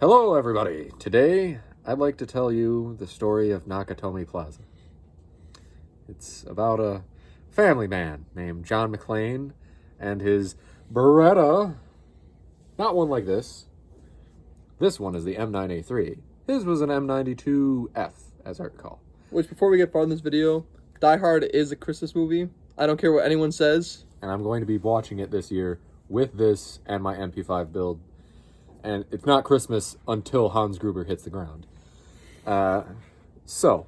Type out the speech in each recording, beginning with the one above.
Hello, everybody. Today, I'd like to tell you the story of Nakatomi Plaza. It's about a family man named John McClane and his Beretta. Not one like this. This one is the M9a3. His was an M92F, as I recall. Which, before we get far in this video, Die Hard is a Christmas movie. I don't care what anyone says. And I'm going to be watching it this year with this and my MP5 build. And it's not Christmas until Hans Gruber hits the ground. So,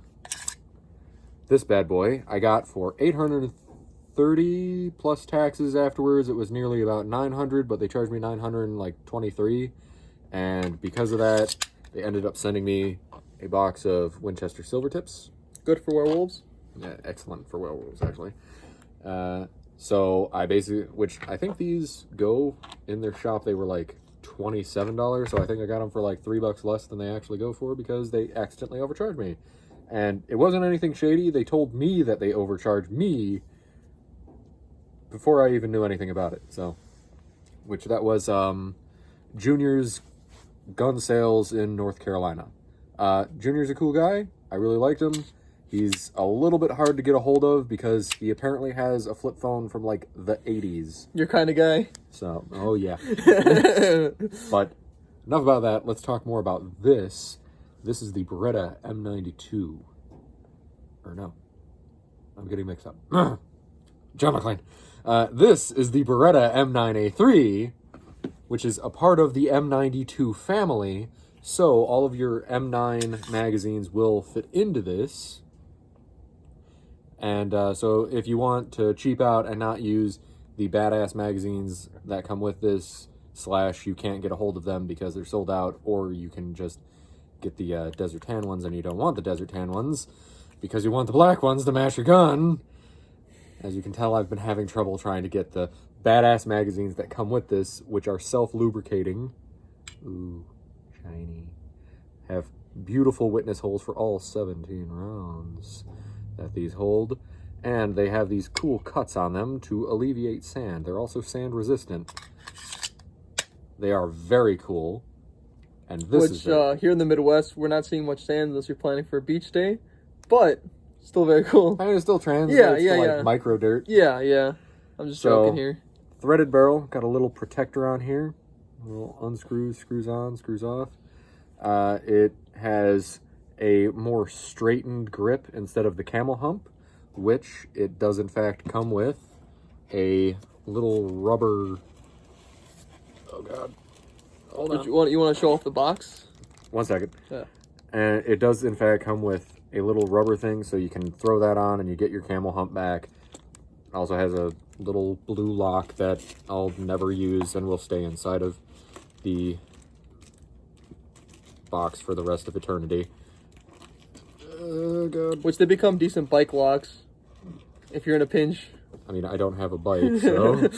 this bad boy I got for $830 plus taxes afterwards. It was nearly about $900, but they charged me $923. And because of that, they ended up sending me a box of Winchester silver tips. Good for werewolves. Yeah, excellent for werewolves, actually. So I basically, which I think these go in their shop, they were like $27, so I think I got them for like $3 less than they actually go for because they accidentally overcharged me. And it wasn't anything shady. They told me that they overcharged me before I even knew anything about it. So, which that was Junior's gun sales in North Carolina. Junior's a cool guy. I really liked him. He's a little bit hard to get a hold of because he apparently has a flip phone from like the 80s. Your kind of guy. So, oh yeah. But enough about that. Let's talk more about this. This is the Beretta M92. Or no. I'm getting mixed up. John McClane. This is the Beretta M9a3, which is a part of the M92 family. So all of your M9 magazines will fit into this. And so if you want to cheap out and not use the badass magazines that come with this, / you can't get a hold of them because they're sold out, or you can just get the desert tan ones and you don't want the desert tan ones because you want the black ones to match your gun. As you can tell, I've been having trouble trying to get the badass magazines that come with this, which are self-lubricating. Ooh, shiny. Have beautiful witness holes for all 17 rounds that these hold, and they have these cool cuts on them to alleviate sand. They're also sand resistant. They are very cool. And this is here in the Midwest, we're not seeing much sand unless you're planning for a beach day, but still very cool. I mean, it's still trans. Yeah, it's yeah, still, yeah. like micro dirt. Yeah. I'm just joking here. Threaded barrel, got a little protector on here. A little unscrews, screws on, screws off. It has a more straightened grip instead of the camel hump, which it does in fact come with a little rubber. Oh god, hold on. You want to show off the box? 1 second. Yeah. And it does in fact come with a little rubber thing, so you can throw that on and you get your camel hump back. It also has a little blue lock that I'll never use and will stay inside of the box for the rest of eternity. Oh god. Which they become decent bike locks if you're in a pinch. I mean, I don't have a bike, so.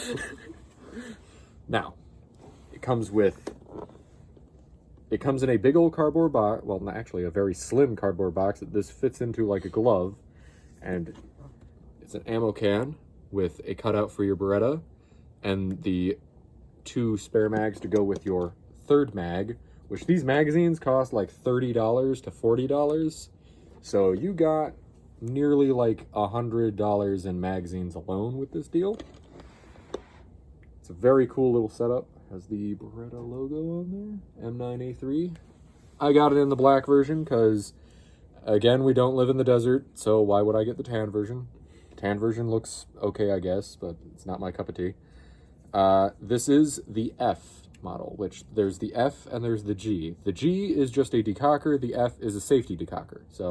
Now, it comes in a big old cardboard box. Well, not actually, a very slim cardboard box that this fits into like a glove. And it's an ammo can with a cutout for your Beretta and the 2 spare mags to go with your third mag, which these magazines cost like $30 to $40. So you got nearly like $100 in magazines alone with this deal. It's a very cool little setup. Has the Beretta logo on there. M9a3. I got it in the black version because, again, we don't live in the desert, so why would I get the tan version? Tan version looks okay, I guess, but it's not my cup of tea. This is the F model, which there's the F and there's the G. The G is just a decocker, the F is a safety decocker. So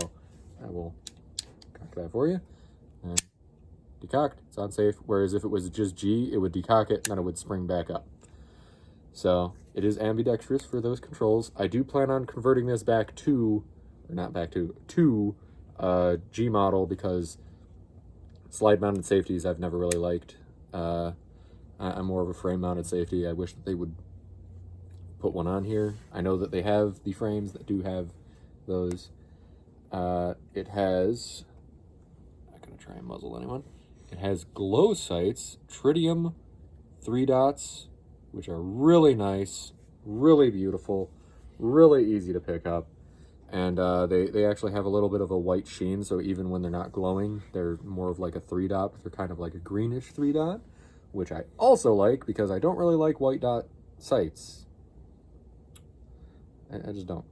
I will cock that for you. And decocked, it's unsafe, whereas if it was just G, it would decock it and then it would spring back up. So it is ambidextrous for those controls. I do plan on converting this back to, or not back to G model because slide mounted safeties I've never really liked. I'm more of a frame mounted safety. I wish that they would put one on here. I know that they have the frames that do have those. It has, I'm not gonna try and muzzle anyone. It has glow sights, tritium 3 dots, which are really nice, really beautiful. really easy to pick up. And they actually have a little bit of a white sheen, so even when they're not glowing, they're more of like a 3-dot, but they're kind of like a greenish 3-dot, which I also like because I don't really like white dot sights. I just don't.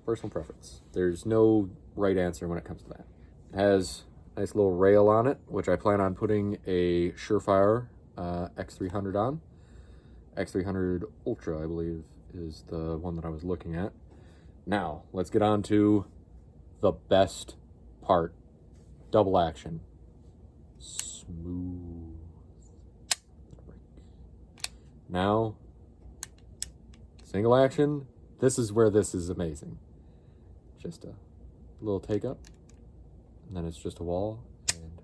Personal preference. There's no right answer when it comes to that. It has a nice little rail on it, which I plan on putting a Surefire X300 on. X300 Ultra, I believe, is the one that I was looking at. Now, let's get on to the best part. Double action. Smooth. Now, single action. This is where this is amazing. Just a little take up, and then it's just a wall, and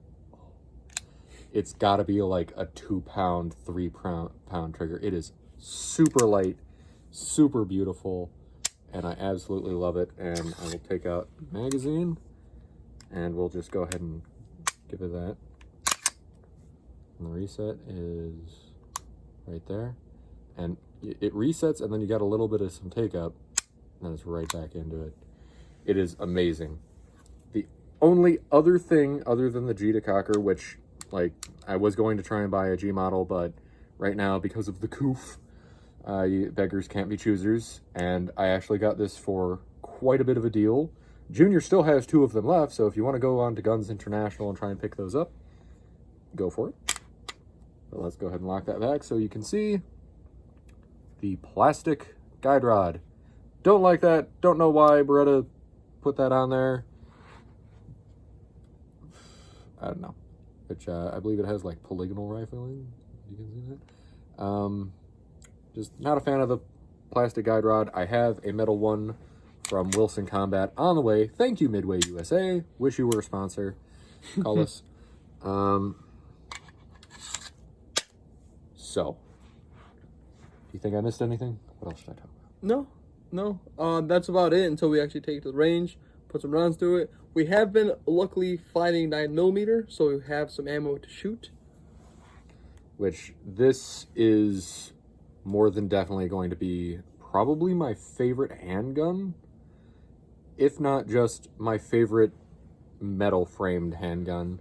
it's got to be like a 2-pound, 3-pound trigger. It is super light, super beautiful, and I absolutely love it. And I will take out the magazine, and we'll just go ahead and give it that. And the reset is right there, and it resets, and then you got a little bit of some take up, and then it's right back into it. It is amazing. The only other thing other than the G to cocker, which, like, I was going to try and buy a G model, but right now, because of the coof, beggars can't be choosers, and I actually got this for quite a bit of a deal. Junior still has 2 of them left, so if you want to go on to Guns International and try and pick those up, go for it. But let's go ahead and lock that back so you can see the plastic guide rod. Don't like that. Don't know why Beretta put that on there. I don't know. Which I believe it has like polygonal rifling. You can see that. Just not a fan of the plastic guide rod. I have a metal one from Wilson Combat on the way. Thank you, Midway USA. Wish you were a sponsor. Call us. So, do you think I missed anything? What else should I talk about? No. That's about it until we actually take it to the range, put some rounds through it. We have been luckily fighting 9mm, so we have some ammo to shoot. Which, this is more than definitely going to be probably my favorite handgun, if not just my favorite metal framed handgun.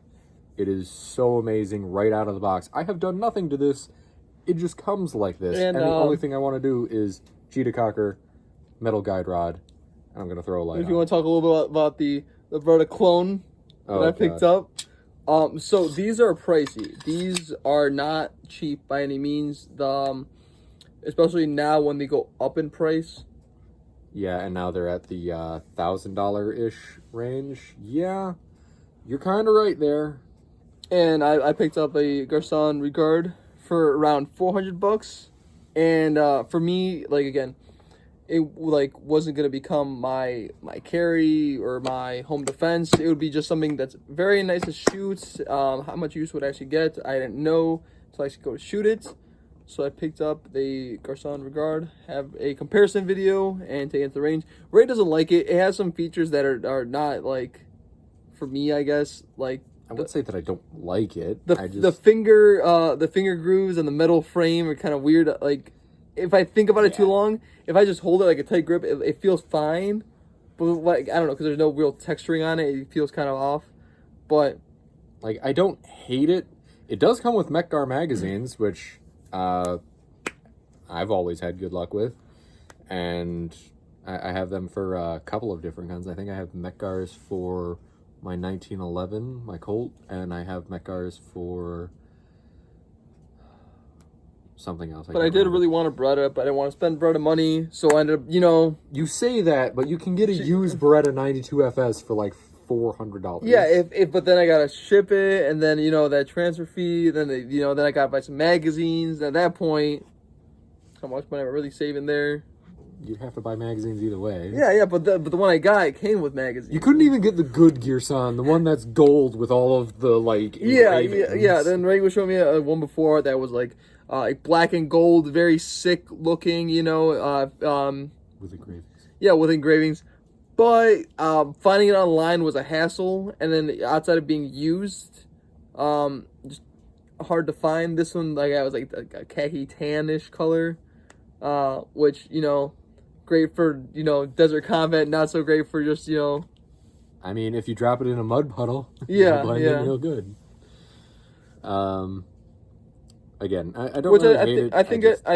It is so amazing right out of the box. I have done nothing to this. It just comes like this. And the only thing I want to do is G to cocker, metal guide rod, and I'm going to throw a light If you want to talk a little bit about the Beretta clone that I picked up. So these are pricey. These are not cheap by any means. Especially now when they go up in price. Yeah, and now they're at the $1,000-ish range. Yeah, you're kind of right there. And I picked up a Garçon Regard for around $400, and for me, like, again, it like wasn't gonna become my carry or my home defense. It would be just something that's very nice to shoot. How much use would I actually get, I didn't know until I actually go to shoot it. So I picked up the Garçon Regard, have a comparison video, and take it to the range. Ray doesn't like it. It has some features that are not, like, for me, I guess, like, I would say that I don't like it. The finger grooves and the metal frame are kind of weird. Like, if I think about it too long, if I just hold it like a tight grip, it feels fine. But, like, I don't know, because there's no real texturing on it. It feels kind of off. But, like, I don't hate it. It does come with Mekgar magazines, which I've always had good luck with. And I have them for a couple of different guns. I think I have Mekgars for my 1911, my Colt, and I have Mekgars for something else. But I did really want a Beretta, but I didn't want to spend Beretta money, so I ended up, you know... You say that, but you can get a used Beretta 92FS for like $400. Yeah, but then I gotta ship it, and then, you know, that transfer fee, then then I gotta buy some magazines. At that point, how much money am I really saving there? You'd have to buy magazines either way. Yeah, but the one I got, it came with magazines. You couldn't even get the good Gearson, the one that's gold with all of the, like, engravings. Yeah. Then Ray was showing me one before that was like black and gold, very sick looking, you know. With engravings. Yeah, with engravings. But finding it online was a hassle, and then outside of being used, just hard to find. This one, like, I was like a khaki tan-ish color, which, you know, great for, you know, desert combat, not so great for just, you know. I mean, if you drop it in a mud puddle, Yeah, it'll blend yeah. in real good. Again, I don't Which really hate it. I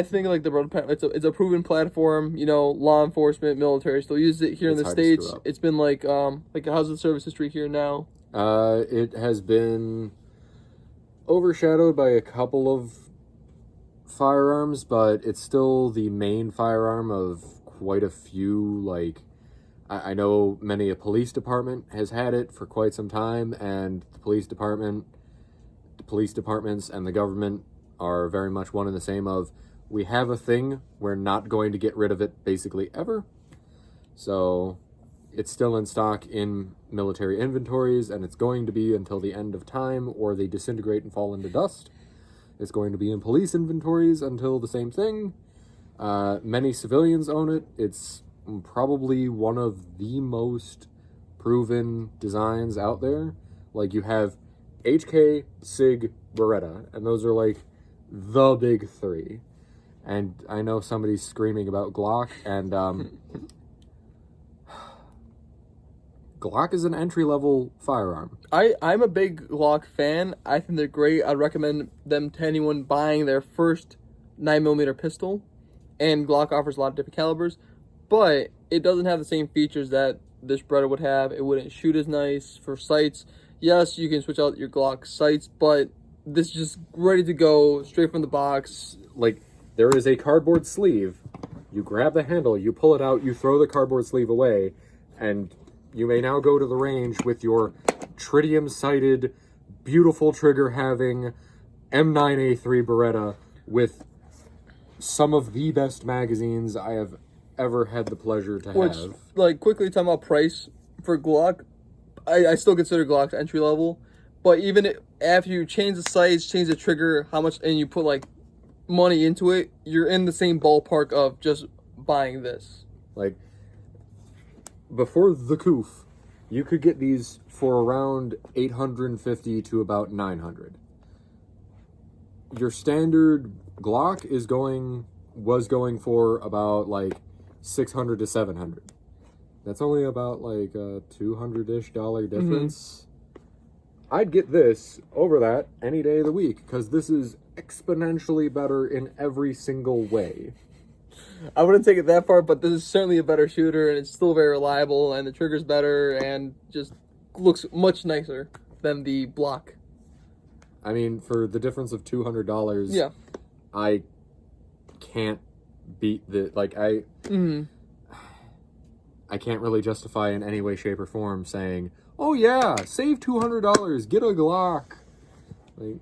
think like the road it's a proven platform. You know, law enforcement, military still use it here in It's the hard to screw States. up. It's been like how's the service history here now? It has been overshadowed by a couple of firearms, but it's still the main firearm of quite a few. Like, I know many a police department has had it for quite some time, and the police departments and the government are very much one and the same of, we have a thing, we're not going to get rid of it basically ever. So it's still in stock in military inventories, and it's going to be until the end of time, or they disintegrate and fall into dust. It's going to be in police inventories until the same thing. Many civilians own it. It's probably one of the most proven designs out there. Like, you have HK, SIG, Beretta, and those are like the big three. And I know somebody's screaming about Glock, and Glock is an entry-level firearm. I'm a big Glock fan. I think they're great. I'd recommend them to anyone buying their first 9mm pistol. And Glock offers a lot of different calibers, but it doesn't have the same features that this Beretta would have. It wouldn't shoot as nice for sights. Yes, you can switch out your Glock sights, but this is just ready to go straight from the box. Like, there is a cardboard sleeve. You grab the handle, you pull it out, you throw the cardboard sleeve away, and you may now go to the range with your tritium-sighted, beautiful trigger-having M9a3 Beretta with some of the best magazines I have ever had the pleasure to have. Like, quickly talking about price for Glock, I still consider Glock entry level, but even after you change the sights, change the trigger, how much, and you put like money into it, you're in the same ballpark of just buying this. Like, before the coof, you could get these for around $850 to about $900. Your standard Glock was going for about like $600 to $700. That's only about like a $200-ish difference. I'd get this over that any day of the week, because this is exponentially better in every single way. I wouldn't take it that far, but this is certainly a better shooter, and it's still very reliable, and the trigger's better, and just looks much nicer than the block. I mean, for the difference of $200, yeah, I can't beat the, like, I can't really justify in any way, shape, or form saying, oh yeah, save $200, get a Glock. Like,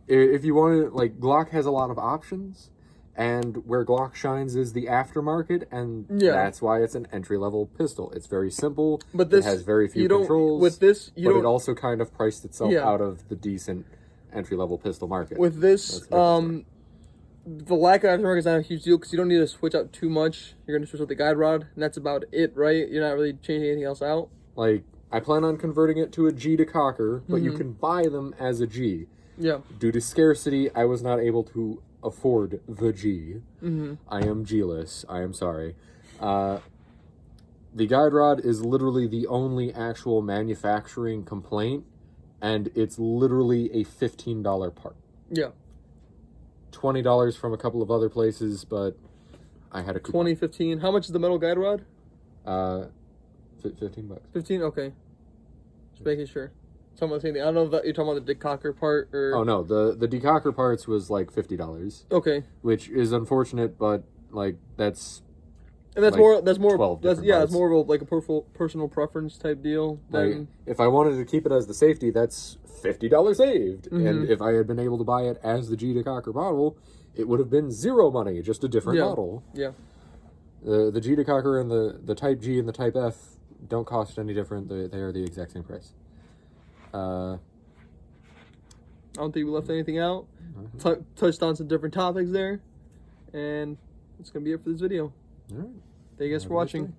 if you want to, like, Glock has a lot of options, and where Glock shines is the aftermarket, and that's why it's an entry-level pistol. It's very simple, but this, it has very few controls, with this, but it also kind of priced itself out of the decent entry-level pistol market. With this, the lack of aftermarket is not a huge deal, because you don't need to switch out too much. You're going to switch out the guide rod, and that's about it, right? You're not really changing anything else out. Like, I plan on converting it to a G to cocker, but you can buy them as a G. Yeah. Due to scarcity, I was not able to afford the G. I am G-less. I am sorry. The guide rod is literally the only actual manufacturing complaint, and it's literally a $15 part. Yeah. $20 from a couple of other places, but I had a coupon. 20, 15. How much is the metal guide rod? $15. 15? Okay. Just making sure. Someone saying, I don't know if you're talking about the decocker part or... Oh, no. The decocker parts was like $50. Okay. Which is unfortunate, but, like, that's... And that's like that's more of a personal preference type deal. Like, if I wanted to keep it as the safety, that's $50 saved. And if I had been able to buy it as the G to cocker model, it would have been zero money, just a different model. Yeah. The G to cocker and the Type G and the Type F don't cost any different. They are the exact same price. I don't think we left anything out. Touched on some different topics there. And that's going to be it for this video. All right. Thank you guys for watching.